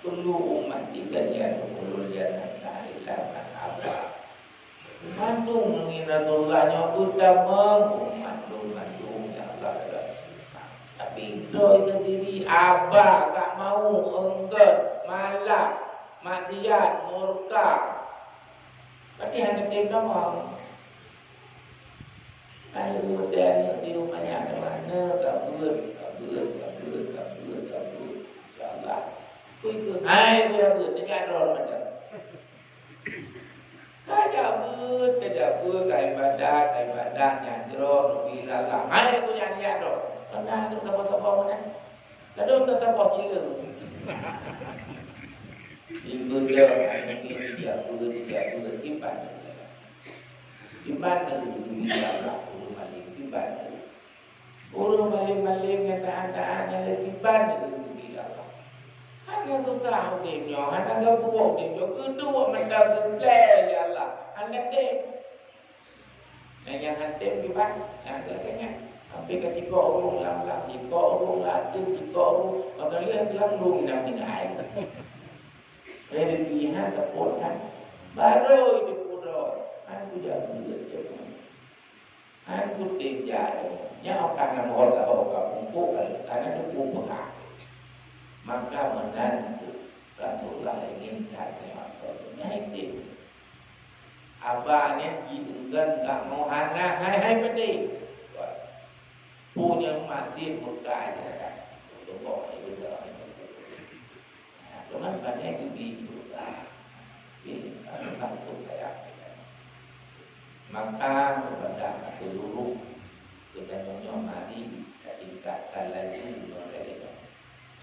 Kullu ummati qad yadkhulul jannata illa man aba. Mandung minatullahnya utama mandung ya Allah. Tapi doi sendiri aba tak mau, enggan, malas, maksiat, murka. Tapi hanya dia mau. Kalau kemudian di rumahnya ada mana kabur. InsyaAllah. Ikut. Hai, dia kabur. Dia ada orang macam. Kajabut, kai ibadah, nyajro, bilalah. Hai, aku nyanyi ada. Karena itu apa-apa mana. Lalu tetap cila. Ibu dia, ini dia kabur, iman. Iman itu bilalah. Urung maling-maling yang tahan-tahan yang lebih banyak itu bila Allah. Hanya tu tahu dia, hanya tak buat dia. Kedua mendak terleh ya Allah. Hanya dia. Yang hantar di mana? Yang terkena. Sampai ke jika urung lam-lam, jika urung latin, jika urung. Kalau lihat bilang urung nak tinggal. Dari pihak terpulkan. Baru itu pura. Aku jaga dia. Aku tinggal. Yang akan nampak kumpul karena itu kumpul. Maka menantu Rasulullah ingin cari maksudnya itu. Abahnya enggan tak mau hana hai penting. Punya mati muka aja kan. Tunggu itu dah. Cuman banyak itu juga. Ini kalau saya. Maka kepada seluruh kita mari tingkatkan laju oleh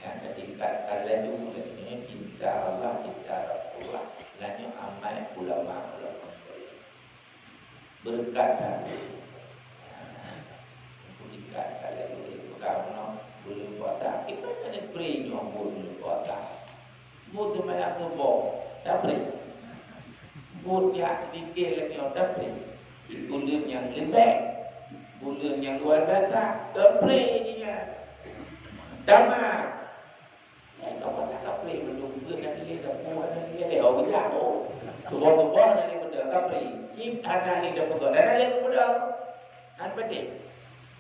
ya, tingkatkan laju oleh cinta Allah, cinta Rasulullah, lalu amal ulama berkata tingkatkan laju karena boleh buat kita ada beri nyambut buat buat macam tu boh, tak beri buat ya dikir lagi tak beri bulan yang lebih. Bulan yang luar biasa, kepri dia. Dama. Ya, kau tak kepri, belum bulan ni dia buat ni dia orang dia tu. Tuan-tuan ni betul kepri. Cip ada ni dia betul. Ada yang betul. An betul.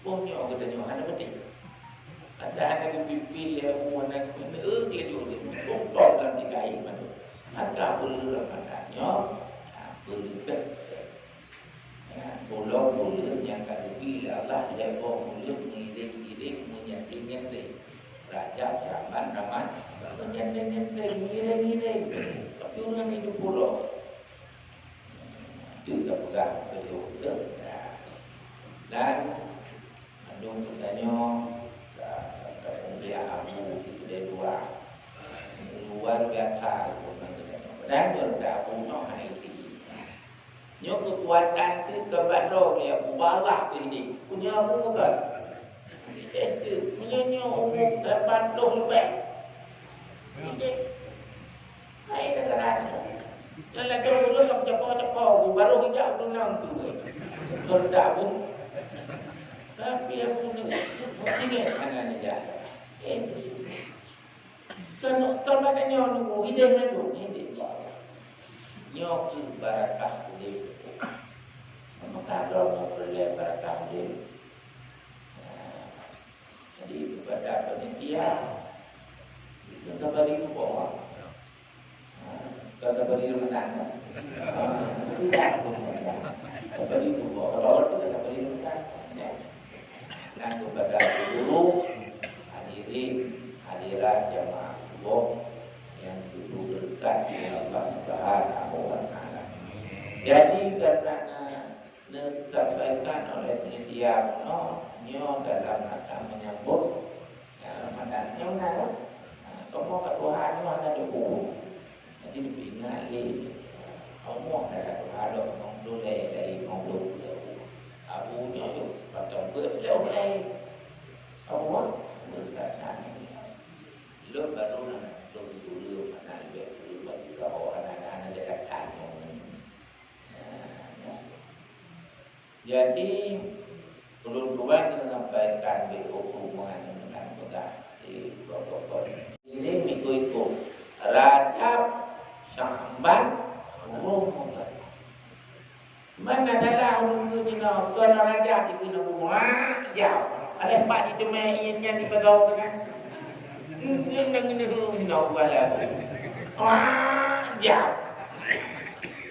Punya kita nyo ada betul. Ada pipi dia buat nak dia tu. Contoh dan dikai mana. Ada bulan maknanya bulan bulan yang kata bila Allah lebar bulan mengiring menyanting raja zaman ramai menyanting tapi orang itu pulau juga pegang betul dan andung katanya dia abu itu dia luar biasa dan berdaku hai nyo kekuatan tu kepada dia bawah ini punya apa bukan itu punya nyo umum dapat dong lebih ini hai kataran jalan dulu yang cepat baru hijau tu nang tu sudah pun tapi aku ni mana dia kan ada nyo nunggu hidup hidup nyo barakah dia. Maka Allah boleh barakah dia. Jadi kepada panitia kita beri bawah. Kita beri Ramadan. Tidak. Kita beri bawah. Kalau kita beri Ramadan. Dan kepada seluruh hadirat jamaah subuh yang duduk dekat dengan Allah Subhanahu wa taala. Jadi kerana disampaikan oleh panitia nyo dalam rangka menyambut Ramadan nyo nak semua ketuhanan nyo ada buku. Jadi dipingat lagi. Semua ada ada mengdule dari mengdule. Abu nyo tu macam berleu lagi. Semua berkata lo baru nak dulu mana dia dulu bagi kau anak-anak dia datang. Jadi perlu kita sampaikan di hubungan dengan pegang di protokol. Ini mengikut Pak itu main yang di pedau kan. Neng bala. Wah, jap.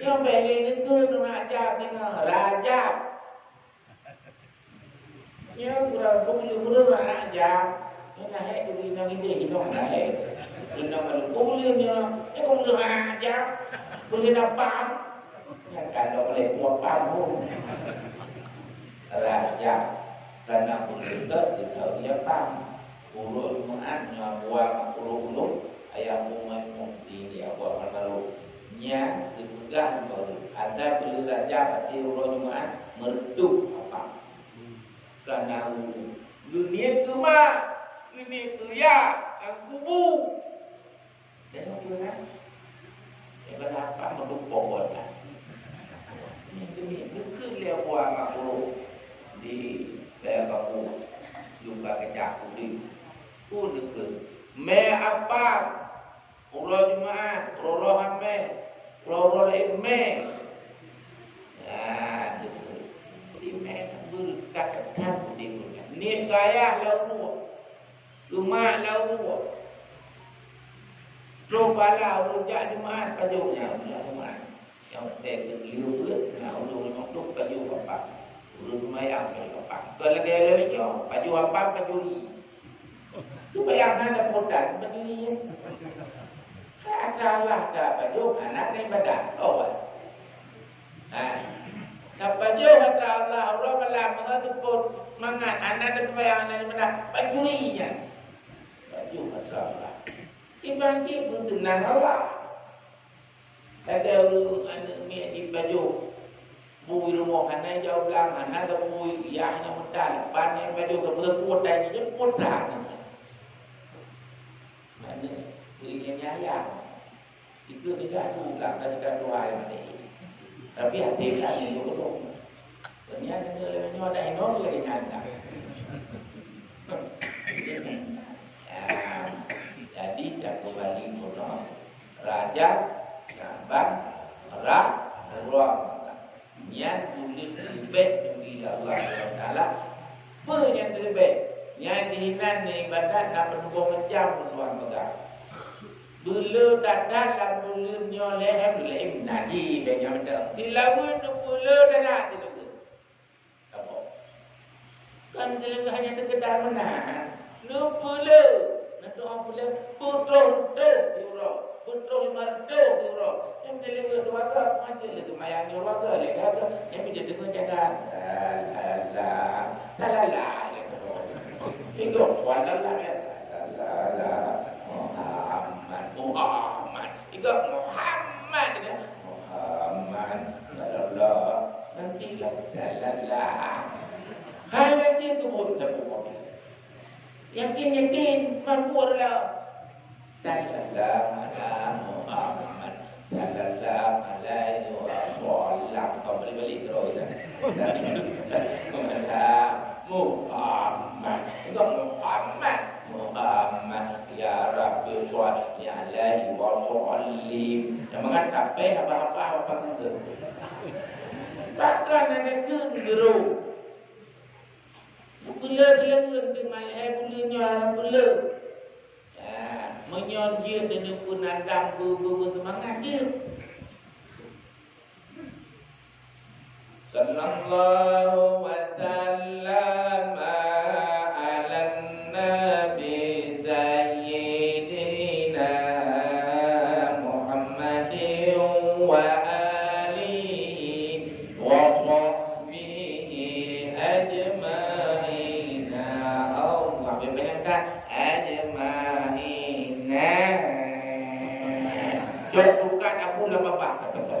Yo beli ni ke rumah jap tengah rajab. Yo guru rajab. Ina hai tu ina ide hidung hai. Ina malu boleh ni. Guru rajab. Boleh dapat. Ya kalau boleh buat panggung. Rajab. Karena boleh tak dikau dia pam. Urut Jumaatnya buat urut ayam rumah mukti dia buat kalau nya dipegang baru ada beli raja pasti urut Jumaat merdu apa karena dunia kema dunia kuya dan kubu dan apa kan berapa merdu pohon ini bukan dia buat makhluk di daerah kamu juga kejak kudi pun deket me apa urut Jumaat urut Hamil urut me ya deket di me berkat dan kudi ni gaya lalu Jumaat lalu Robala urut Jumaat pajunya Jumaat yang terliu nak urut untuk paju apa urut mayang apa kalau dia lewat paju apa paju supaya ada modal berdiri. Adalah dah baju anak ni badan. Oh. Nah baju kata Allah malam mengatupun mangat anak dan supaya anak ni badan baju ni je. Baju kata Allah. Ibang cik pun tenang Allah. Ada anak ni di baju bui rumah anak jauh belang anak atau bui yahnya modal. Pan baju keberpuat dan je putra. Mana berikan ayam itu tidak pula dari dua ayam ini tapi hati dia itu belum ternyata dia lebih ada enorm lagi nyata jadi tak kembali bodoh raja sabar merah ruang yang tulis lebih dari Allah Taala apa yang terlebih yang dihinan ni ibadat nak berdua macam berluang pegang. Bulu dadah lah bulu nyoleh bulu naji dengan macam. Silawan bulu dadah tu. Apa? Kan silawan hanya sekedar menahan. Lu bulu, nak doa bulu putus euro, putus 500 euro. Yang silawan dua ke macam itu mayangnya dua ke lega ke. Yang dia dengar jangan. La. Itu suara lah ya. Muhammad. Itu Muhammad. Allah. Nanti lah salah. Hanya dia tu boleh terbuka. Yakin mampulah. Sallallahu alaihi Muhammad. Sallallahu alaihi wasallam. Kau balik terus. Muhammad. Muhammad ya Rabbi sholli alaihi wa sallim. Yang mengatakan apa saja. Takkan ada kenguru. Bula dengan bulanya bula. Ya, menyonjir dengan pun andam semangat je. Sallallahu wa sallam ala nabi sayyidina Muhammadin wa alihi wa sahbihi ajma'ina. Allah berkata ajma'ina. Cukup aku lah bapak kata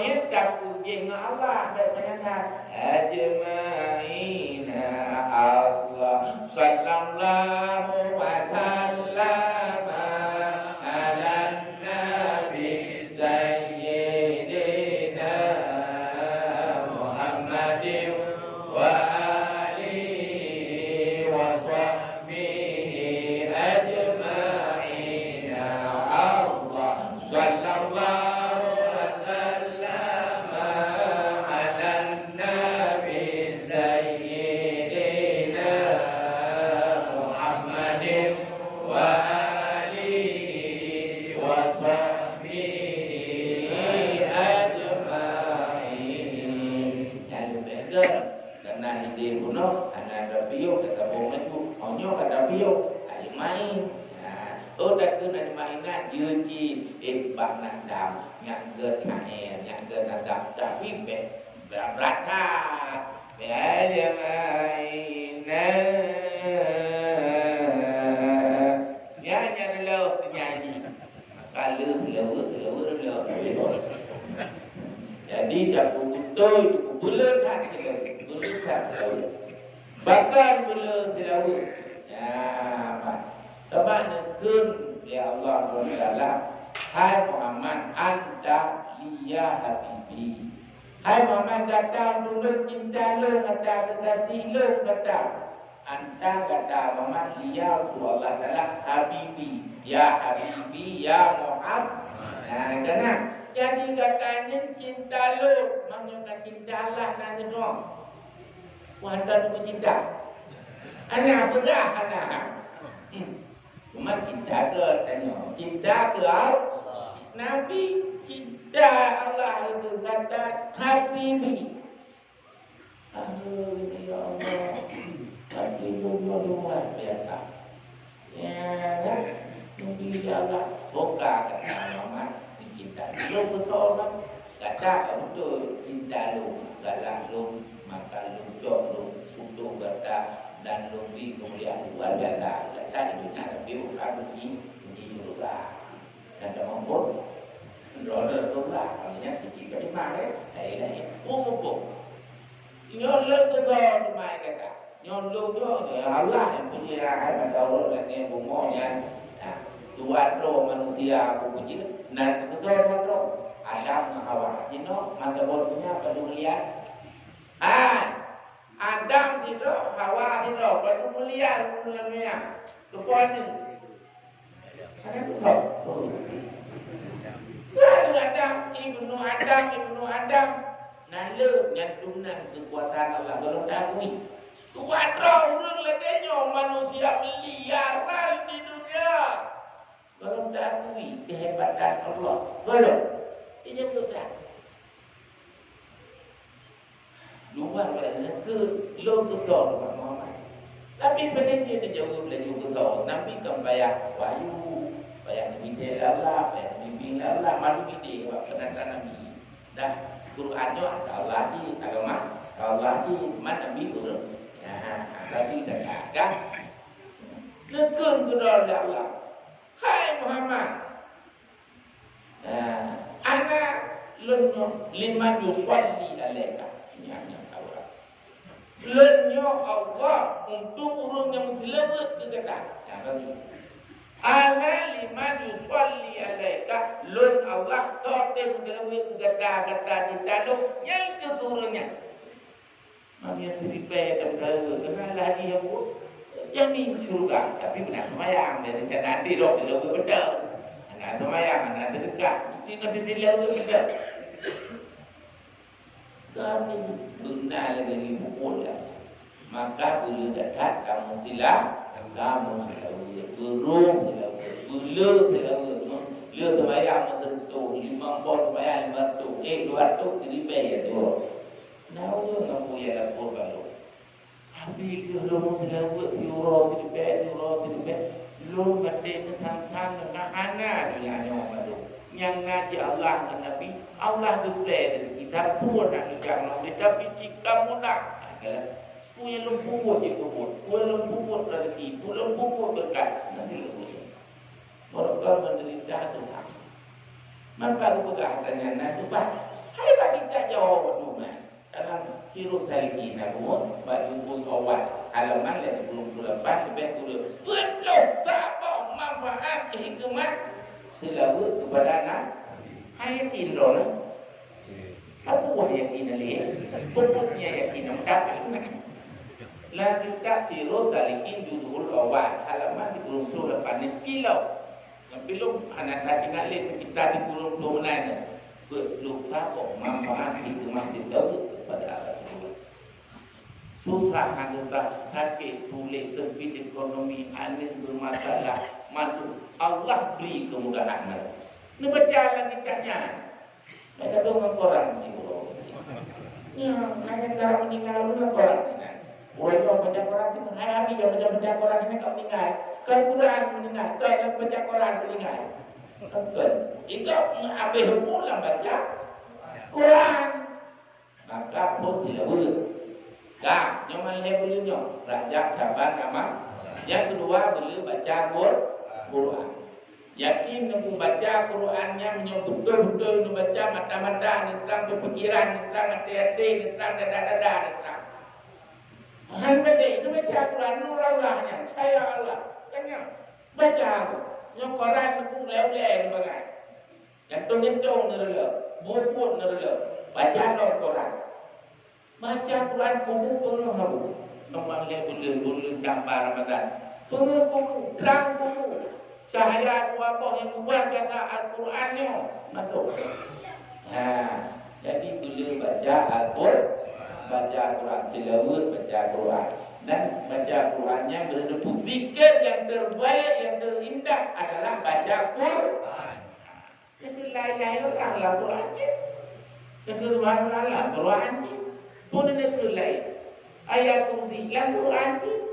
lihat aku dengan Allah berkata ajma'ina Allah sallallahu wa sallam ala nabi sayyidina Muhammadin wa alihi wa sahbihi ajma'ina Allah sallallahu main. Oh dah kena mainan juji bak nak dam nyak ge chae nyak ge nak dam tapi berata dia main nyanyi lo nyanyi kalau lo jadi dah betul bulan hati bulan hati bahkan bulan laut ya sebab nekun ya Allah Taala hai Muhammad anta liya habibi hai Muhammad kata dulu cinta lu kata kekasih lu kata anta kata Muhammad liya Allah Taala habibi ya Muhammad karena jadi katanya cinta lu maksudnya cinta Allah nanti dong wanda tu cinta anak bedah anak cuma cinta ke tanya cinta ke Allah Nabi cinta Allah itu kata habibi ya Allah tapi luar biasa ya kan Nabi Allah buka kata Muhammad cinta lu betul kan kata betul cinta lu galak lu maka lu jauh lu untuk kata dan lebih kemudian luar biasa kata di dunia lebih harus di surga dan mampu roda surga maknanya tinggi dari mana dari umum nyol ke zon mai kata nyol tu Allah yang punya hai pada Allah lagi bungonya tuan roh manusia aku puji dan betul betul Adam dan Hawa jino mata punya pedulian Adam tidak, Hawa tidak, baru mulia mulanya. Kepuan ni. Ada tu tahu. Lalu ibnu Adam. Nala nyantunan kekuatan Allah belum tahu. Tuan roh orang ladanya manusia miliaran di dunia. Belum tahu kehebatan Allah. Belum. Dia betul. Luar biasa ke lo betul Pak Muhammad. Tapi pada dia jauh lagi betul. Nabi kan bayar wahyu, bayar Nabi Allah, bayar Nabi Allah, malu dia buat penantan Nabi. Dah Qurannya Allah di agama, Allah di mana Nabi turun. Ya, lagi dekat kan? Lekun kedua Allah. Hai Muhammad. Anak lima yusalli alaika. Lenyo Allah untuk urung yang selewat dekat. Yang bagi. Ana liman yusalli alaika lun Allah tote selewat dekat kata cinta lu yang keturunnya. Mami cerita dan kalau kenal lagi ya bu, jamin surga. Tapi benar semayang dari sana nanti roh selewat betul. Anak semayang anak dekat. Cina tidak betul. Kami guna lagi pukul ya. Maka bila dekat kamu kamu burung bulu dia sembahyang tertentu 50 sembahyang 200 ribu ya tu. Nah tu kamu ya lapor baru. Habis dia lu selawat euro ribu lu mati sang dengan anak dunia baru. Yang ngaji Allah dan Nabi Allah declare kita pun nak jangan tapi jika mudah punya lumpuh je kubur punya lumpuh rezeki punya lumpuh berkat nanti lumpuh orang menderita susah maka buka tanya nanti pak hai bagi kita jawab dulu dalam hirus saliki namun bagi pun awal halaman 28 lebih kurang betul sabah manfaat hikmah selawat kepada anak hayatin roh apa yakin dia pokoknya yakin mendapat la dikasiru talikin juzul awal halaman di kurung surah panen cilau yang belum anak tadi ngalih kita di kurung domenanya lupa kok manfaat hikmah itu kepada Allah susah susah sakit sulit sempit ekonomi aneh bermasalah masuk Allah beri kemudahan ini baca lagi tanya ada dua orang di bawah ya hanya cara meninggal dulu orang Orang baca Quran tu hai habis dia baca Quran ni kau tinggal. Kau Quran meninggal, kau baca Quran meninggal. Betul. Itu habis pula baca Quran. Maka pun dilawat. Kak, jangan levelnya. Rajab sabar nama. Yang kedua boleh baca Quran. Yakin nak baca Qurannya menyebut betul-betul nak baca mata-mata, terang berfikiran, terang hati-hati, terang dada-dada, terang. Itu baca Quran nur Allahnya, saya Allah. Tanya baca aku. Yang Quran aku lewat bagai. Yang tong-tong nerela, buku nerela. Baca Quran. Baca Quran kubu penuh aku. Nombang boleh gambar Ramadan. Penuh kubu, terang kubu. Cahaya wabah yang buat kata Al-Qurannya. Betul. Jadi boleh baca Al-Quran. Baca Quran, tilawat baca Quran. Dan baca Qurannya berada zikir yang terbaik, yang terindah adalah baca Quran. Jadi lain-lain orang Qurannya. Kekeruan orang Qurannya. Pun ada lain. Ayat kursi yang Qurannya.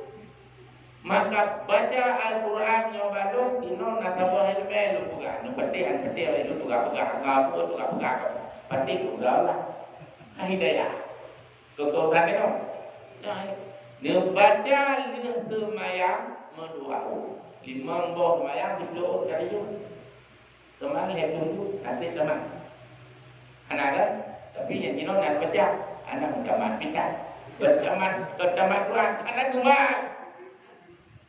Maka baca Al-Quran yang baru dino natabuh ilmu lu buka. Nu petik lu buka ngapu petik lah. Hidayah. Kau berani no? Dia baca lima semayang mendoa. Lima boh semayang berdoa kali itu. Teman lepas itu nanti teman. Anak kan? Tapi yang dino nak baca, anak teman pindah. Berteman Quran, anak teman.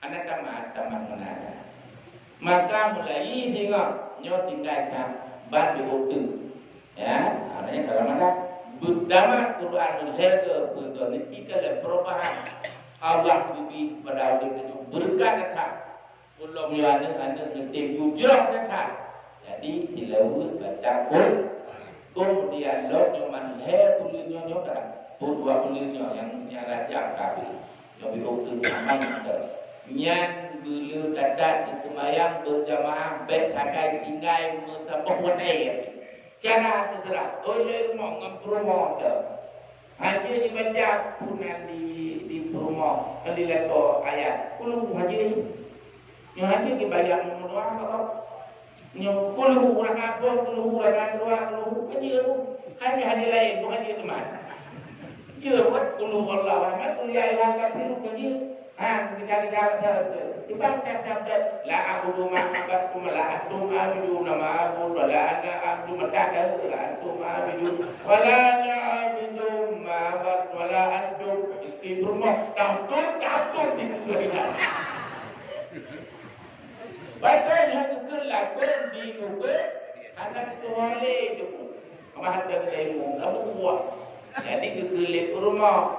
Anak teman mana? Maka mulai tengok nyo tinggal jam bagi waktu. Ya, artinya kalau mana berdama Quran menjaga betul ni jika ada perubahan Allah beri pada orang itu berkat datang. Kalau misalnya anda nanti hujrah datang. Jadi tilawat baca Quran. Kemudian lo cuma leher kulitnya kan, dua kulitnya yang raja kafir. Yang waktu ramai itu. Yang dulu dadat di semayang berjamaah baik takai tinggal mensabuh wadai. Cara segera oleh rumah ngapurumah tu. Haji dibaca punan di rumah di leto ayat. Kulu haji yang haji dibayar mendoa kalau yang kulu orang apa kulu orang dua kulu haji haji lain bukan haji teman. Dia buat kulu Allah amat kulu ya ilah kafir haji. Kita Ibang kata la abudu ma abattum la antum abiduna ma abudu la ana abdu mataka la antum abidun wa la ana abidu ma abat wa la antum di rumah takut di dunia. Baca yang kelakon di muka anak tuale itu. Kemah ada ilmu kamu buat. Jadi ke rumah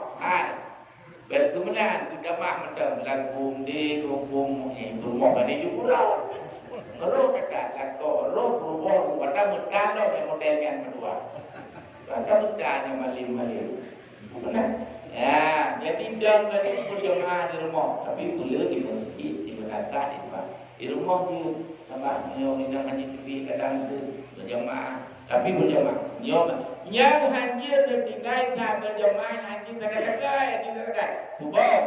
berkemenan tidak mah macam lagu di hukum rumah ini juga kalau dekat atau rumah pada mudah lo model yang kedua pada mudahnya malim ya jadi dang lagi berjamaah di rumah tapi boleh di masjid di belakang di rumah tu sama yang haji TV kadang tu berjamaah tapi berjamaah yang haji tertinggal tak berjamaah haji terdekat subah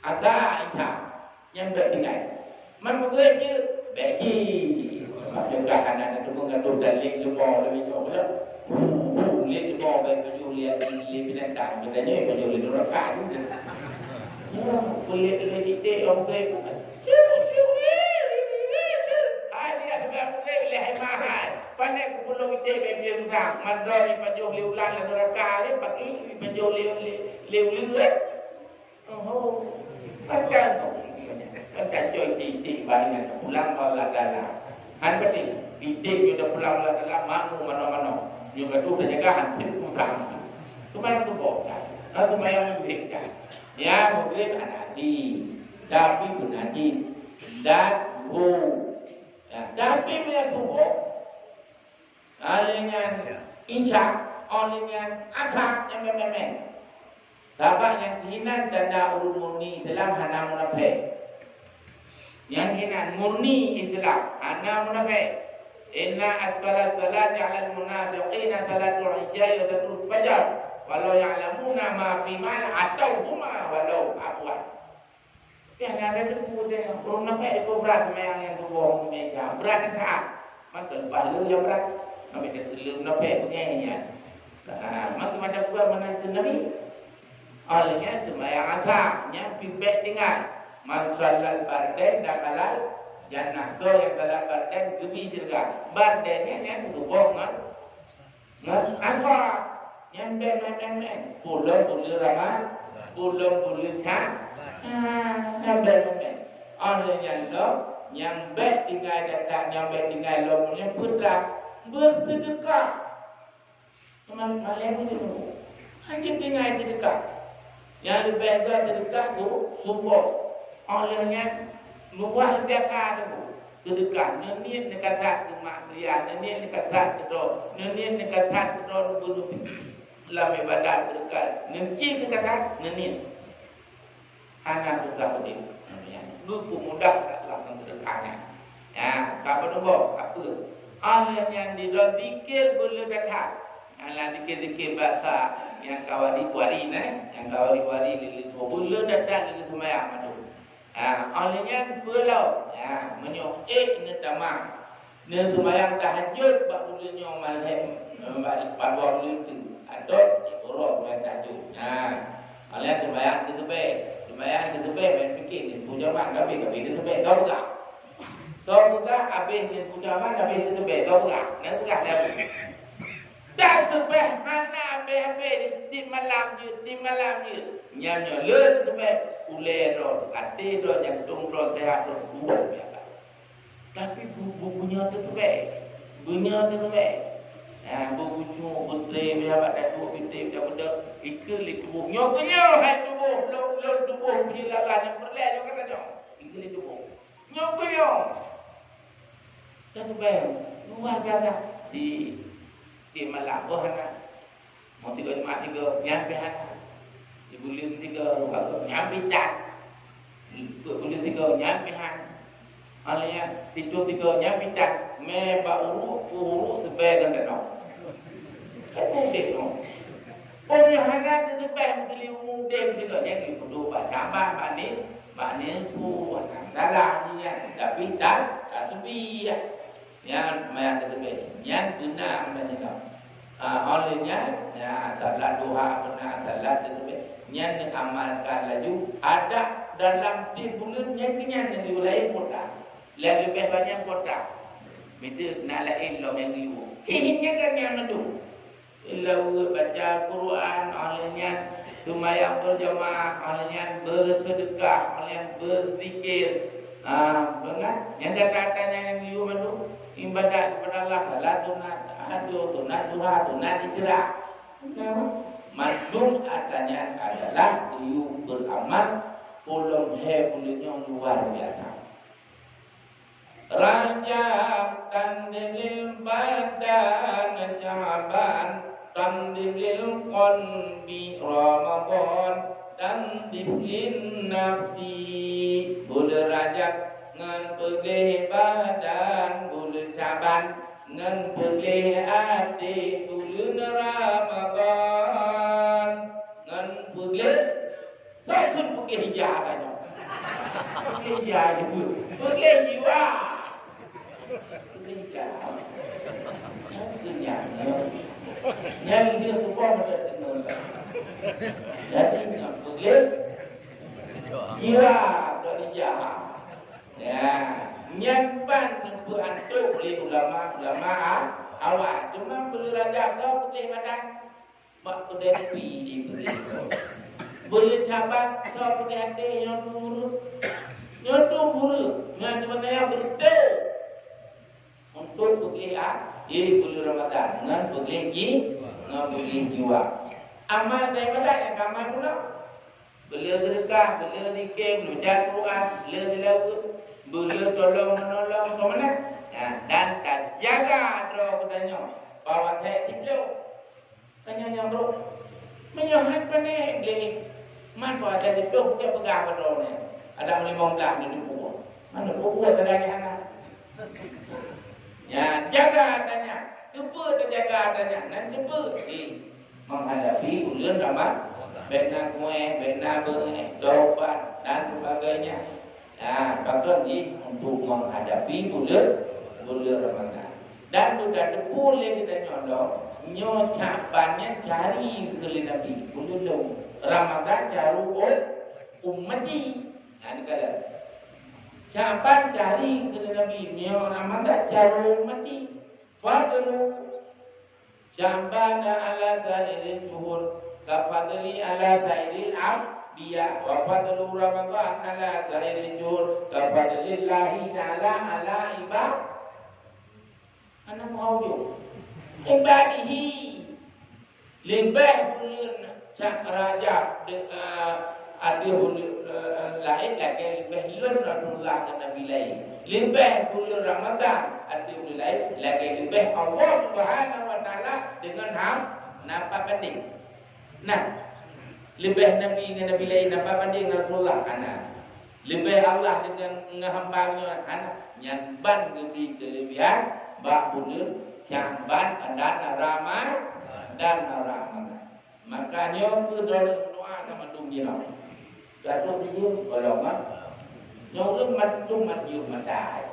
ada isya yang tertinggal memulai je beci juga anak itu mengandung dan lek lupa lebih jauh lah lek lupa baik baju lihat binatang katanya baju lihat neraka ya boleh kita orang tu pandai kupulung ite bebia usang mandro ni pajuh liulan la neraka ni pagi ni pajuh liulan oh akan coy titik balingan pulang bala dalam han beti titik sudah pulang bala dalam mamu mana-mana juga tu jaga hampir usang cuma tu bokan atau mayang berikan ya mungkin anak di tapi gunaji dan tapi dia tu dengan insya dengan akhlak yang memang sahabat yang hinan tanda urut murni dalam hana munafik yang hinan murni Islam hana munafik inna asfala salati ala al-munafiqina salatu al-isya wa salatul fajar walau ya'lamuna ma fi mal atau huma walau abwan. Yang ada debu dia, belum nampak itu berat yang tubuh meja berat tak? Maka balu yang berat, nampak dia belum nampak punya. Maka macam buat mana itu Nabi? Olehnya sembahyang asarnya pibek tinggal. Man sallal bardain dakalal jannah. So yang dalam bardain gebi syurga. Bardainnya yang tubuh asar. Yang ben. Pulau ramah, pulau cak. Yang ben. Olehnya lo yang bet tinggal datang, yang bet tinggal lo punya putra bersedekah. Teman malam itu hanya tinggal di dekat. Yang lebih sedekah tu support. Olehnya luar biasa tu sedekah. Neni dekat tu maksiat, neni dekat tu, neni dekat tu bunuh. Dalam ibadat sedekah. Neni dekat neni. Anak tu tak boleh. Buku mudah tak lakukan sedekahnya. Ya, apa tu apa? Oleh yang didikir boleh dekat. Alah dikir-dikir bahasa yang kawari-wari yang kawari-wari lili boleh datang lili semayang madu. Olehnya pulau menyok ni tamang. Ni semayang tahajud bak boleh nyong malam balik pada boleh tu. Adot iborok semayang tahajud. Oleh semayang tu sebab semayang tu sebab main fikir ni puja mak kami tu sebab tahu tak? Tahu tak habis ni puja mak kami tu sebab tahu tak? Nak tak lagi. Tak sebab mana habis di malam je. Nyanyo le sebab ule ro, ati ro yang tung ro sehat ro buat biasa. Tapi bukunya tu sebab. Buku cuma putri biar pada tu putri dah benda ikut li tubuh. Nyokunyo hai tubuh, lo tubuh punya lalah yang perleh jo kata jo. Ikut li tubuh. Nyokunyo. Tak sebab luar biasa di malam hana mau tiga nyampe hana ibulim tiga nyampe tak ibulim tiga nyampe hana alanya tidur tiga nyampe tak me ba urut sebagai dan kan dek no punya hana tu sebab mesti umum dek tiga yang perlu baca bani pun dalam ni tapi tak sepi yang mayat tersebut yang benar menyenang olehnya salat duha benar salat tersebut yang diamalkan laju ada dalam bulan yang kenyang yang diulai kota lebih banyak kota mesti nak lain lo yang diu sehingga kan yang nadu lalu baca Quran olehnya sembahyang berjamaah olehnya bersedekah olehnya berzikir dengan yang kata-katanya yang diu madu ibadat kepada Allah la tunat duha tunat isra. Maklum adanya adalah diu beramal ulum hebulnya luar biasa. Rajab tandil badan Syaban tandil qalbi Ramadan tandil nafsi. Bulan Rajab ngan pergi badan bulan Syaban ngan pergi hati bulan Ramadan ngan pergi saya pun pergi hijau tanya pergi hijau pergi jiwa pergi hijau yang dia tu pun ada tengok jadi ngan pergi jiwa pergi hijau. Ya, nyampan jumpa antuk oleh ulama awak. Cuma boleh raja so putih badan. Mak putih tepi di putih. Boleh cabat so putih hati yang buruk. Yang tu buruk. Yang sebenarnya betul. Untuk putih boleh Ramadan. Dengan putih jiwa. Amal daripada yang amal pula. Boleh sedekah, boleh zikir, boleh baca Quran, boleh tilawah. Boleh tolong menolong ke mana? Dan tak jaga doa kedanya. Bawa saya tidur. Tanya bro. Menyohat panik gini. Mana ada tidur dia pegang ke doa ni. Ada 15 di pukul. Mana pukul tadanya anak. Ya, jaga tanya. Cuba jaga tanya. Nanti cuba. menghadapi bulan Ramadan, benar kue, benar doa dan sebagainya. Nah, bahkan ini untuk menghadapi bulan Ramadan. Dan sudah boleh kita nyodok, cabannya cari ke Nabi bulan Ramadan caru ummati. Nah, ini kata caban cari ke Nabi Ramadan caru ummati. Fadlu Syambana ala sa'iri suhur kafadli ala sa'iri biya wa fadlu Ramadan ala sa'iri suhur kafadli Allahi ta'ala ala ibad ana mawjud ibadihi lebih bulan Rajab ada lain lagi lebih bulan Rasulullah dan Nabi lain lebih bulan Ramadan ada bulan lain lagi lebih Allah Subhanahu wa taala dengan napa banding. Nah, lebih Nabi dengan Nabi lain napa banding Rasulullah ana. Lebih Allah dengan ngahambanya ana nyamban gede kelebihan bak bulan jamban dan Ramadan. Makanya ku doa sama dunia. Jatuh dia golongan nyolong mat yuk matai.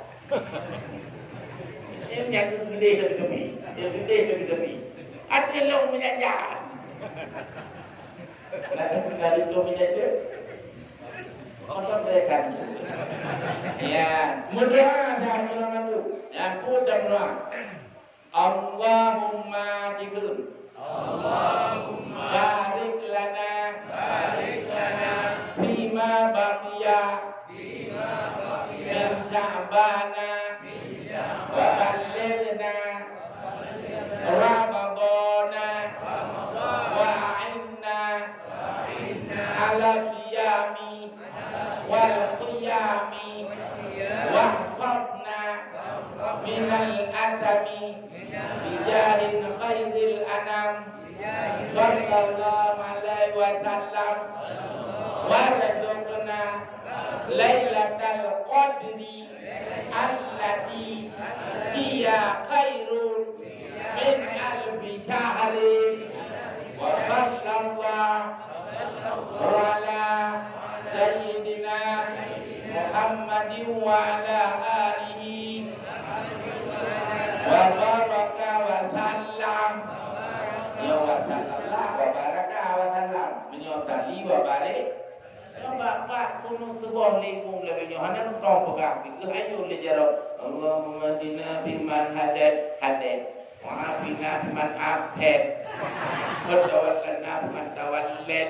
Ini yang gede ke tepi. Ada long menyanyian. Dari itu menyanyi. Orang mereka. Ya, mudah dah golongan tu. Yang pun dah doa. Allahumma jikun. Allahumma barik lana fima baqiya min sya'bana wa ballighna ramadana wa a'inna ala siyami wal qiyami wa hafadna minal atami bijahin khairil anam sallallahu alaihi wasallam warzuqna lailatal qadri allati hiya khairun min alfi syahrin wa sallallahu ala sayyidina Muhammadin wa ala alihi wa baraka wa sallam ya wa sallallahu wa baraka wa sallam menyokali wa barik Bapak kuno tegoh lingkung lebih nyohanan tong pegang itu ayo le jaro Allahumma dina biman hadat wa afina biman afet wa tawallana biman tawallet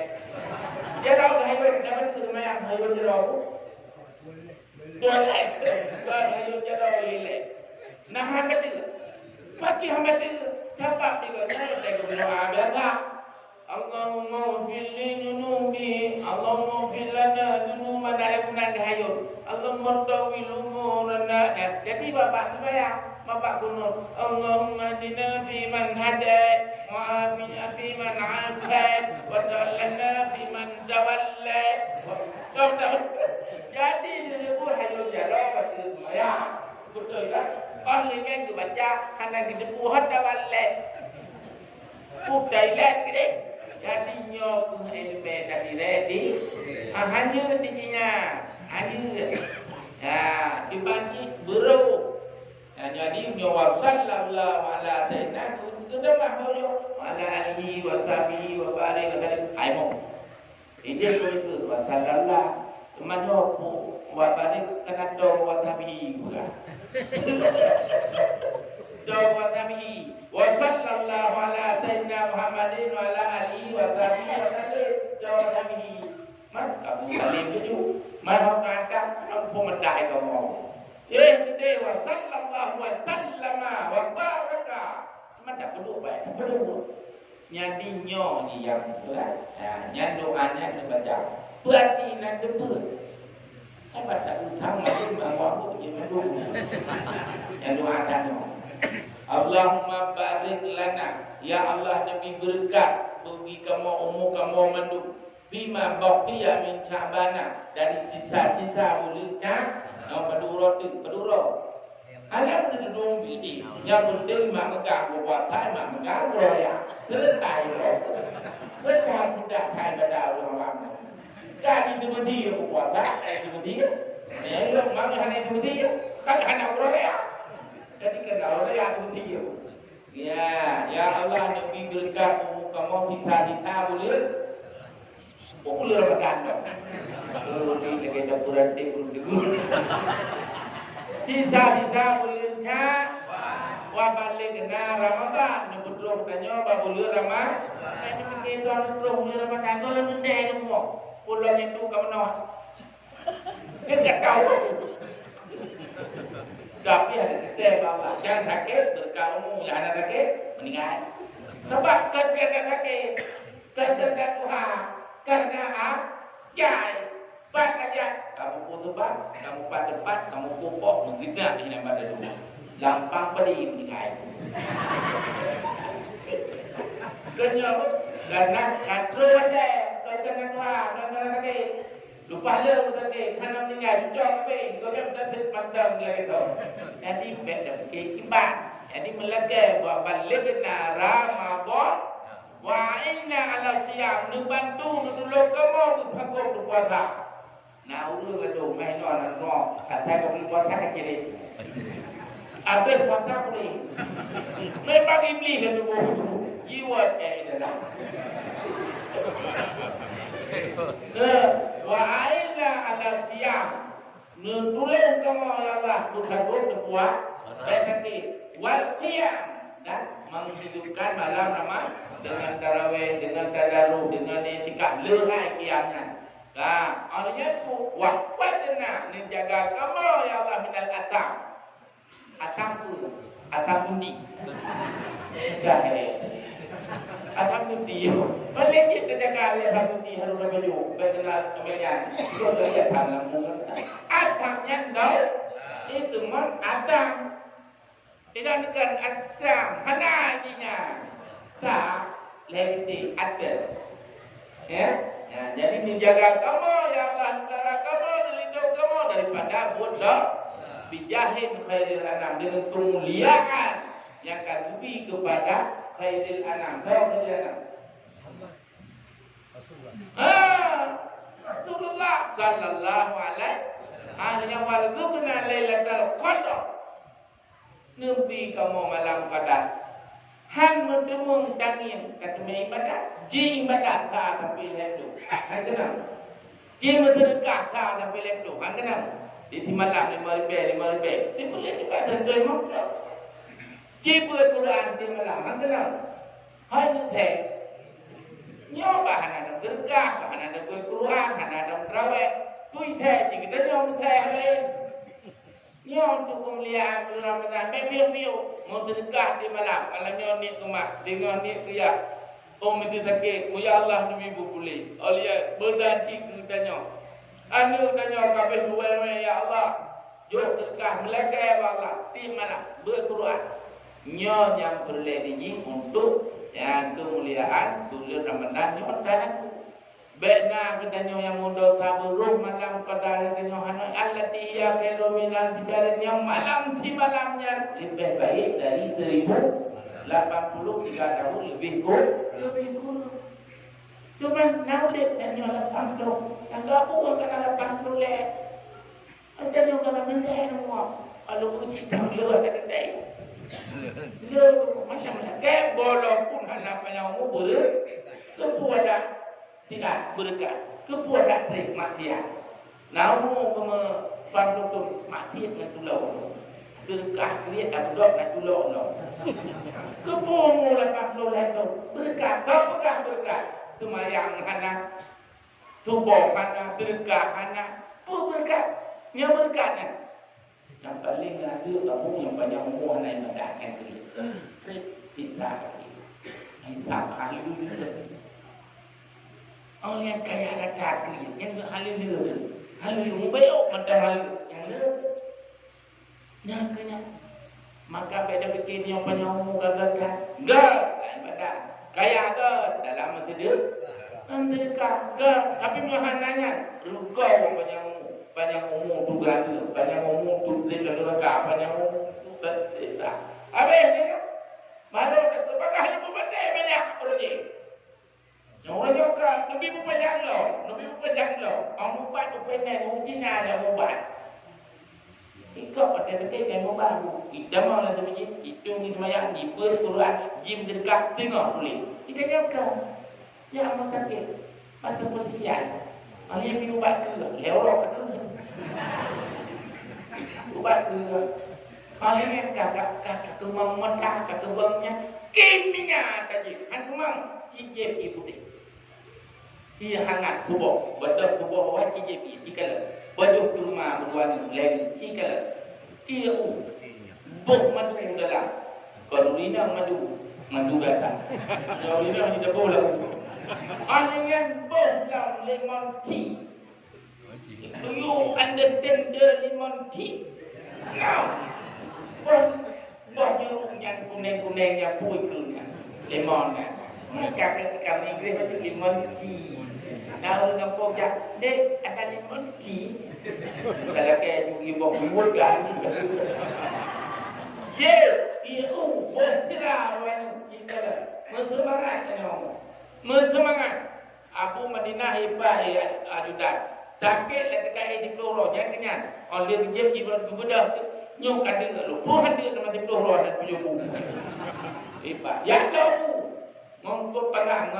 jaro gawe dapat tu mayang hayo jaro boleh hayo jaro lele nah hamat pagi hamat siapa tiga jaro doa berapa Allahumma ufil li dunubi Allahumma ufil lana dunubana lakunan dahayun Allahumma tawil umurana jadi bapak sembahyang bapak kuno Allahumma dina fi man hadat wa afina fi man afat wa tawallana fi man tawallat jadi dia pun hayun jaro baca sembahyang betul kan oleh kan baca karena kita puhat tawallat putailat gede jadinya ilmu tadi ready hanya tingginya hanya ya dibanci bero jadi nyawab sallallahu ala sayyidina sudah mahmud ala alihi wa sahbihi wa barik aimo ini itu wa sallallahu manyo wa barik kana do wa sahbihi bukan do wa sahbihi wa sallallahu ala sayyidina Muhammadin wa ala alihi wa sahbihi wa sallam jawabani man Abu Salim itu mengatakan pemedai kamu dia wa sallallahu wa sallama wa baraka mana perlu baik perlu nyadinya ni yang betul nya doanya dibaca berarti nak debut apa tak utang lagi bawa je dulu yang doa tanya Allahumma barik lana ya Allah Nabi berkat bagi kamu umur kamu mandu bima baqiya min Sya'bana dari sisa-sisa bulan Sya'ban paduro Anak duduk ini, yang penting mak megah buat Thai mak megah ya, selesai loh. Sekarang sudah Thai pada orang. Kan itu dia buat Thai itu dia. Ya, lo mak hanya itu dia. Kan anak orang ya. Jadi kan orang ya itu dia. Ya, ya Allah nabi berkat kamu kita boleh. Boleh makan dong. Ini kita kurang tidur. Sisa-sisa bulan Sya wa balik na Ramadan ni betul tanya ba bulan Ramadan ni mungkin tuan betul bulan Ramadan tu lah mendek semua bulan itu ke mana dia tak tahu tapi ada kita bawa jangan sakit berkamu yang ada sakit meninggal sebab kerja sakit kerja Tuhan karena jai Pak aja, kamu putuban, kamu pada depan, kamu pupuk menggina ini pada dulu. Lampang beri meninggal. Kenyap, karena katru ada, kerana Tuhan, kerana sakit. Lupa le sakit, karena meninggal jujur tapi, kau yang dah pandang dia itu. Jadi beda kehidupan, jadi melaga buat balik na Ramadan. Wa inna ala siyam membantu menolong kamu untuk berpuasa. Nah, urut ledo main orang roh, kata kau boleh buat tak kiri. Abis buat tak boleh. Memang iblis itu bodoh. Jiwa adalah. Wa aina ala siyam. Menolong kamu ya Allah bukan berpuasa. Tetapi wal qiyam dan menghidupkan malam Ramadan dengan tarawih, dengan tadarus, dengan i'tikaf, lehai qiyamnya. Nah, olehnya tu wafatna menjaga kamu ya Allah minal atam. Atam tu, atam pundi. Jahe. Atam pundi. Boleh kita jaga atam pundi harus baju, betul kemudian. Itu dia tanam bunga. Atamnya dah itu mah atam. Tidak dengan asam, mana jinya. Tak lagi ada. Ya. Ya, jadi menjaga kamu ya Allah saudara kamu melindungi kamu daripada bodoh bijahin khairil anam dengan kemuliaan yang kadubi kepada khairil anam. Khairil anam. Rasulullah sallallahu alaihi wasallam warzuqna lailatul qadar. Nabi kamu malam qadar. Han mentemung dangin kata ibadat. Ji ibadat ka tapi ledo. Han kenal. Ji bersedekah ka tapi ledo. Han kenal. Di malam 5,000. Si boleh juga terjadi makna. Ji berquran di malam. Han kenal. Han teh. Nyoba han ada berkah, han ada berquran, han ada tarawih. Tui teh ji kita nyom teh lain. Nyom tu kemuliaan bulan Ramadan. Biu-biu. Mau sedekah di malam, kalau nyon ni kemak, dengan ni kriya, mesti sakit, ya Allah demi boleh. Oleh berdanci kita nyon, anu kita nyon kabeh buai ya Allah, jauh sedekah melaka ya Allah, di malam berquran, nyon yang berledi untuk yang kemuliaan bulan Ramadan nyon dan aku. Baiklah kita nyon yang muda saburuh malam qadar kita nyon allati ya khairu minal bijarin yang malam si malamnya lebih baik dari 1083 tahun lebih kurang. Cuma naudit dan nyon 80. Yang gabung kena 80 le. Ada juga mendai semua. Kalau uji tak lewat ada dai. Lewat macam mana? Ke bolong pun anak banyak umur kepada tidak berkat kepada trik maksiat. Namu kema pandutur maksiat dengan tulau. Berkah kriat abdok dan tulau no. Kepomo lepas loleh tu. Berkat kau berkat. Semayang hana. Tubuh hana, berkat hana. Berkat. Yang berkatnya. Yang paling ada kamu yang banyak umur hana yang mendahkan kriat. Trik tidak. Kita kali dulu. Orang yang kaya ada takdir, yang halil mubayok macam yang yang kena. Maka beda bikin yang banyak umur gagalkan. Enggak, ibadah. Kaya ke dalam masjid. Mereka enggak, tapi mahananya rukau banyak umur juga tu, banyak umur tu zikir raka, banyak umur kau pada dekat kamu baru. Kita mau lah tu masjid, itu kita mayang di pers Quran, jim dekat tengok boleh. Kita jaga. Ya amat sakit. Masa persian. Mana yang minum ubat ke? Lewat ke tu. Ubat ke. Kalau yang kakak kemang mentah, kakak bangnya, kimia tadi. Han kemang cijep ibu deh. Ia hangat tubuh, betul tubuh awak cijep cikal. Baju rumah berwarna lain cikal. Ia buk madu dalam. Kalau rina madu datang. Kalau rina tidak boleh. Anengan buk dalam lemon tea. Do you understand the lemon tea? Now. Buat jeruk yang kuning-kuning yang pui-puinya lemon kan mereka kami Inggeris macam lemon tea kalau ngampuk je dek ada lemon tea kalau kayak ibu buat kan ye bertira wan kita bersemangat bersemangat Abu Madinah hebat adudan sakit lagi kai di keloronya kenyan oleh kerja ibarat gubernur nyok ada lu Tuhan dia nama tipu roh dan pujumu hebat ya tahu mongko perang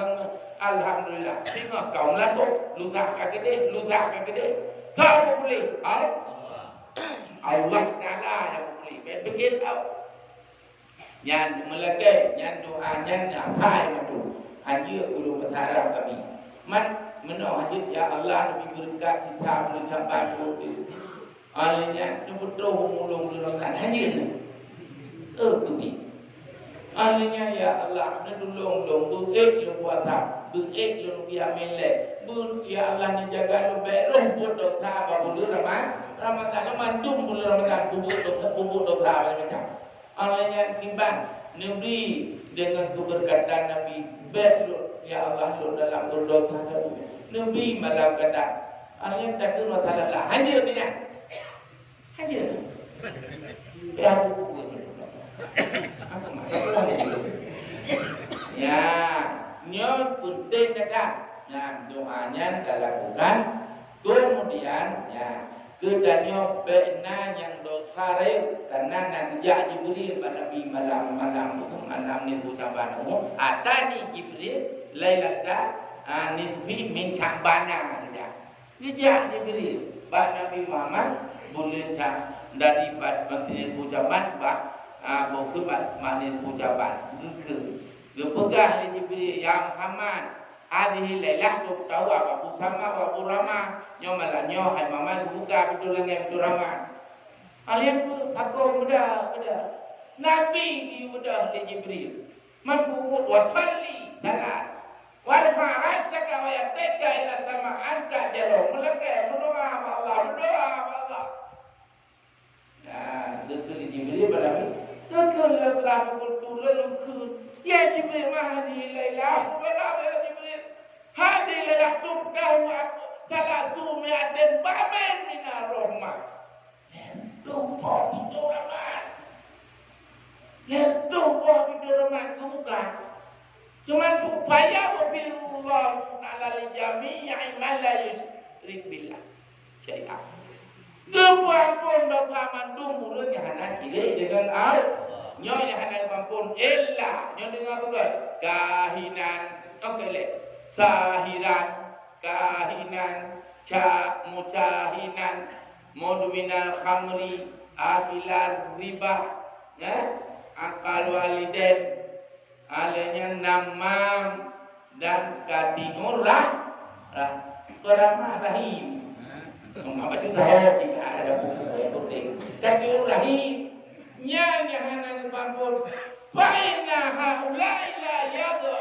alhamdulillah tengok kau lah tu lusak kagede tahu boleh Allah Taala yang boleh begitu tahu nyan melekai nyan doa nyan apa itu hanya ulu berharap kami menoh hajat ya Allah lebih berkat kita bercampur itu alanya betul mulung dalam hanya kami alanya ya Allah dulung buik lu puasa buik lu kiamelek bun ya Allah ni jaga lu baik roh bodoh ta bulan Ramadan mandum bulan Ramadan bubuk dosa macam alanya timbang nabi dengan keberkatan Nabi baik lu ya Allah lu dalam berdosa nabi malam kadang alanya takut Allah hanya dengan hanya ya ya nyot penting datang ya doanya kita lakukan kemudian ya kedanya benar yang dosa reu karena nanti Jibril pada malam ni ucapan atani Jibril lailata nisbi min chambana dia Jibril pada Nabi Muhammad boleh dari menteri ucapan buku maknanya ucapan ke pegah Jibril yang Muhammad hadhihi lailah tu tahu apa Usama wa Rama nyomalah hai mama buka betul lengan betul Rama alian aku muda Nabi di muda Jibril mampu wasalli salat warfa ra'saka wa yattaka ila sama anta jaro melaka berdoa Allah ya betul Jibril berami betul telah betul ya Jibril mahdi lailah berapa Jibril hadi lailah tubdahu salatu mi'atin bamen minar rahmah tumpah itu rahmat tumpah itu rahmat bukan cuma upaya wafirullah ala li jami'i man la yusyrik billah syai'ah Gepampun dosa mandung mulut yang hana sirik dengan nyonya hana pampun illa nyonya dengan apa kahinan sahiran kahinan mucahinan mudminal khamri akilar riba ya akal walidain alanya namam dan katingurah keramah rahim apa itu saya jika ada buku yang penting katingurah rahim nyanya hana pampun fa'inna haulai la yaga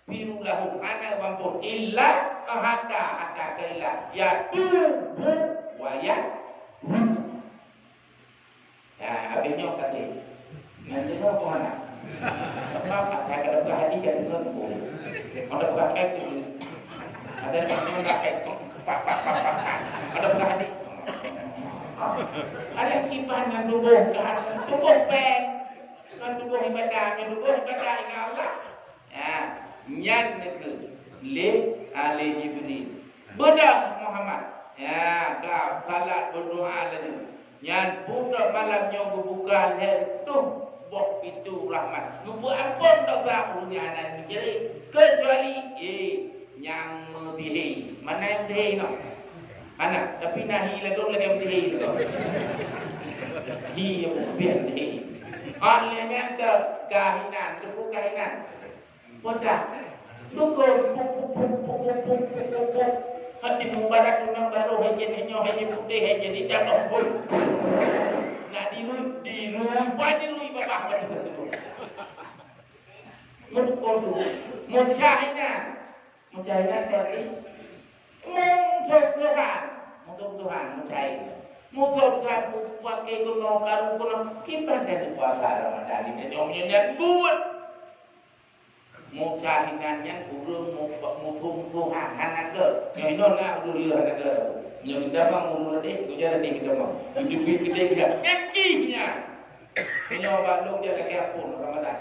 birulahu hana pampun illa hatta kaila ya tubu wa ya habisnya kata nanti apa mana apa tak ada hati kan tu ada pakai tu ada yang pakai ada hati ada kipan yang tubuh kan tubuh pen kan tubuh ibadah ingat Allah ya nyan itu le ali Jibril bedah Muhammad ya ka salat berdoa lagi Nyan budak malamnya buka leher tu bok pintu rahmat. Lupa ampun dosa punya anak ni kecuali yang mutihi. Mana yang mutihi no? Mana? Tapi nahi lah dong lagi yang mutihi tu. Hi yang biar mutihi. Oleh yang tu kahinan, tu kahinan. Bodoh. Lukul puk. Hati mubarak tunang baru haji henyo haji putih haji di dalam pun. Nak dirui babah betul. Mujahidan tadi musuh Tuhan mujahid. Musuh Tuhan pakai kuno karung kuno kipan dari puasa Ramadan ini nyomnya buat. Mujahidan yang burung musuh-musuhan anak ke. Yang ini nak dulu anak ke. Yang kita mau mulu deh, kita ada kita mau. Hidup kita nyakinya. Nyoba lu dia lagi apa Ramadan.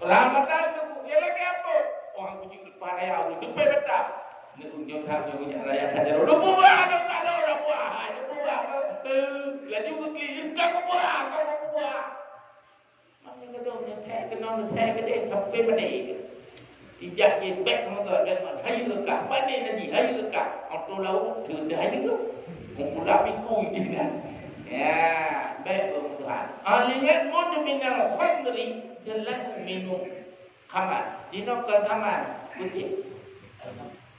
Ramadan tu dia lagi apa? Orang kucing depan ayah lu depan betul. Ni unjuk tak unjuk raya saja. Lu buah ada tak ada buah. Ada buah. Laju ke kiri kau buah. Macam kedua teh kedai sampai pada ini. Ijak je back sama ke dan hayu lekah. Pandai nanti hayu lekah. Auto laut sudah hayu tu. Mula pikul ini kan. Ya, baik Tuhan. Aliat mudminal khamri jelas minum khamar. Dinokal khamar putih.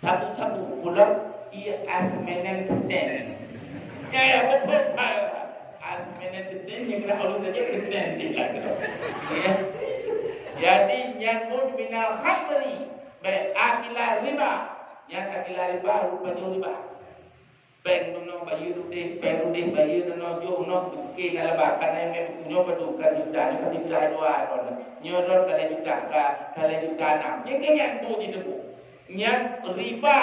Sabu-sabu pulau ia asmenan teten. Ya betul. Asmenan teten yang nak orang saja teten dia. Jadi yang mudminal khamri baik akilah riba. Yang akilah riba rupanya riba. Bank nono bayu deh bayu nono jo nono ke kalau bahkan yang punya berduka juta ni pasti juta dua orang. Nyorot kalau juta enam. Yang tu di debu. Yang riba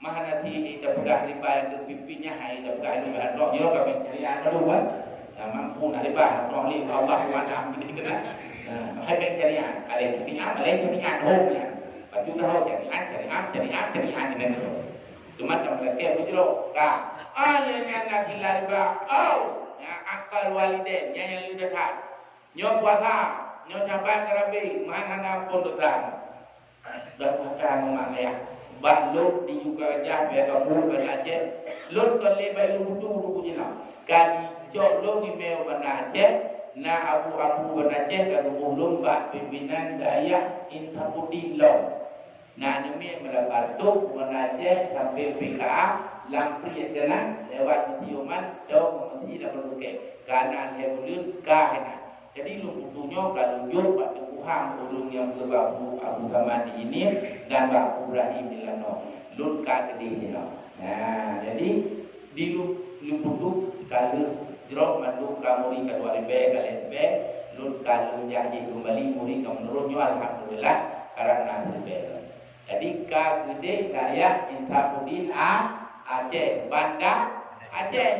mahanati dah pegah riba yang pipinya hai dah pegah riba. Dok yo kami cerian dulu kan. Mampu nak riba, dok ni Allah mana ambil kena. Hai bank cerian, kalau cerian homnya. Baju tahu cerian ini. Cuma dalam latihan bujro, kah? Yang nak riba, yang akal waliden, yang lidah hak, nyok puasa, nyok campur kerabi, mana nak pun dosa. Dah pakai memangnya, balut di juga jah, biar kamu beraja, lut kalau balu butuh jenak, kali jok lo ni meo beraja, na abu beraja, kalau lomba pimpinan daya intapudin lo. Nah, ini melabar tu menajah sampai PKA lampir dengan lewat tiuman jauh mengerti dah berbuka karena lebulir kahena. Jadi lu butuhnya kalau jauh pada Tuhan urung yang berbabu Abu Hamadi ini dan Bapak Ibrahim Milano lu kah kedihnya. Nah, jadi di lu butuh kalau jeruk mandu kamu kedua ribe lu kalau jadi kembali muri menurutnya alhamdulillah karena ribe. Jadi kagede gaya intapudin Aceh Bandar Aceh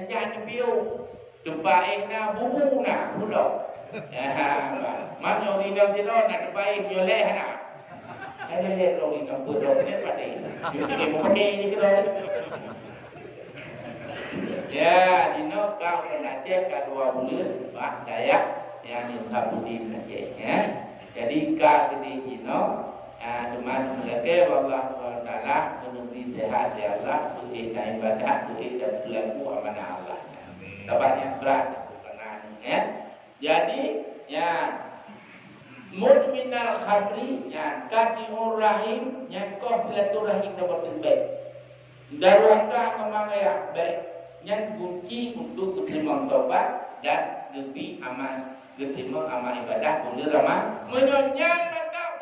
jangan piu depain na bubu na pulau. Mak nyori dah tidak nak depain nyoleh na. Ada lori nak pulau ni pada. Jadi mungkin ni kalau. Ya, dino kau Aceh kedua bulan bah daya yang intapudin Aceh ya. Jadi kagede dino Teman mereka Allah SWT menunggu sehat ya Allah untuk ibadah untuk berlaku amanah Allah. Dapatnya berat berkenaan ya. Jadi ya mudminal khamri ya katiur rahim yang kau silaturahim dapat baik. Darwaka memangaya baik yang kunci untuk diterima taubat dan lebih aman diterima amal ibadah boleh ramah menyonya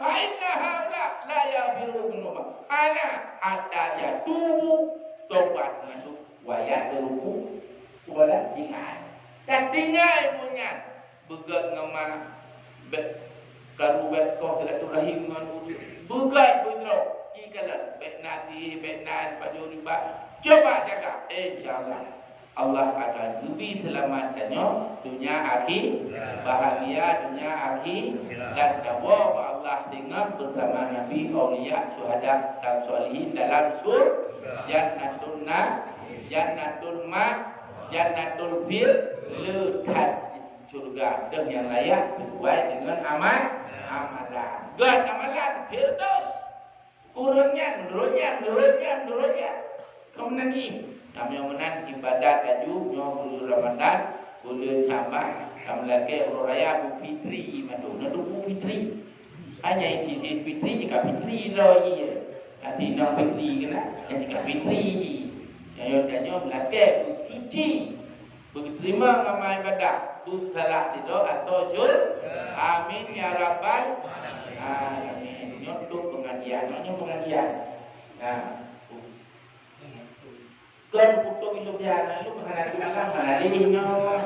fainah la yafiru minhum ana hatta yatubu tobat ngadu wayat ruku wala ingat katingai punya begat nama karubat kau silaturahim ngan begat betul kikala betnati pajuriba coba jaga insyaallah Allah akan lebih selamatkannya dunia akhir bahagia dunia akhir dan jawab Allah dengan bersama Nabi Aulia Syuhada dan Solihin dalam surga Jannatul Jannatul Firdaus, surga yang layak sesuai dengan amalan. Gas amalan Firdaus. Kurangnya, menurutnya. Kemudian ini, namanya menan ibadat tajuk, bulan Ramadan, bulan Syawal, lagi orang raya Bu Fitri, mana tu Bu Fitri. Hanya ini Fitri jika Fitri loh ye. Nanti nak Fitri kena, jika Fitri. Yang lagi Bu Suci. Berterima amal ibadah tu salah itu asojul amin ya rabbal alamin. Untuk pengajian, nah kan putu itu biasa lu pengajian malam mana ini nyok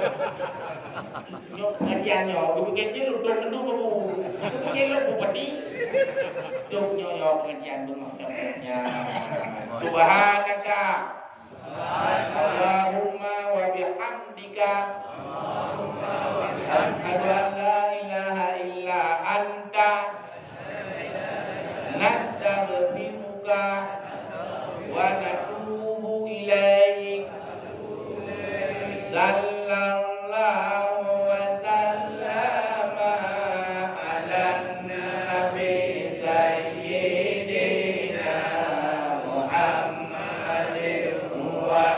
pengajian nyok begitu lu tuh begitu lu bupati tuh nyok pengajian bengoknya subhanaka Allahumma wa bihamdika asyhadu an la ilaha illa anta nastaghfiruka wa natubu ilaik. Sallallahu wa sallama ala nabi sayyidina Muhammadin wa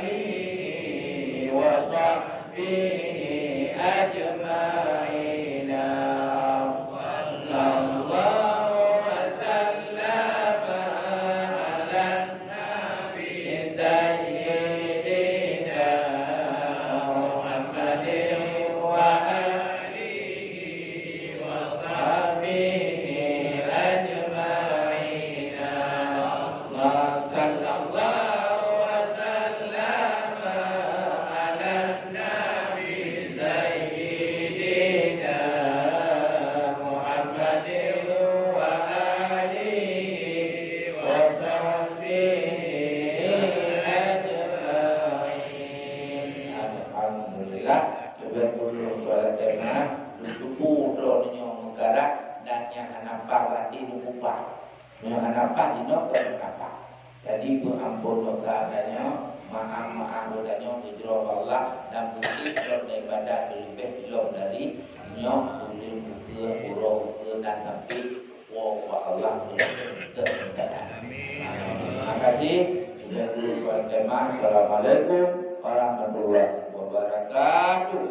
alihi wa sahbihi ajma'in. Sallallahu wa sallama ala nabi sayyidina Muhammadin wa alihi wa sahbihi ajma'in. Sallallahu wa sallama ala nabi sayyidina Muhammadin wa alihi wa sahbihi ajma'in. Alhamdulillah, sudah dulu soal jemaah duku donya negara dan yang hanapa wati lupa. Yang hanapa dino apa? Jadi itu ampun dosa adanya, maaf adanya hijrah Allah dan bukti daripada lebih jauh dari nyok boleh buka urau dan sampai wa Allah terima kasih. Sudah dulu soal jemaah. Assalamualaikum warahmatullahi wabarakatuh.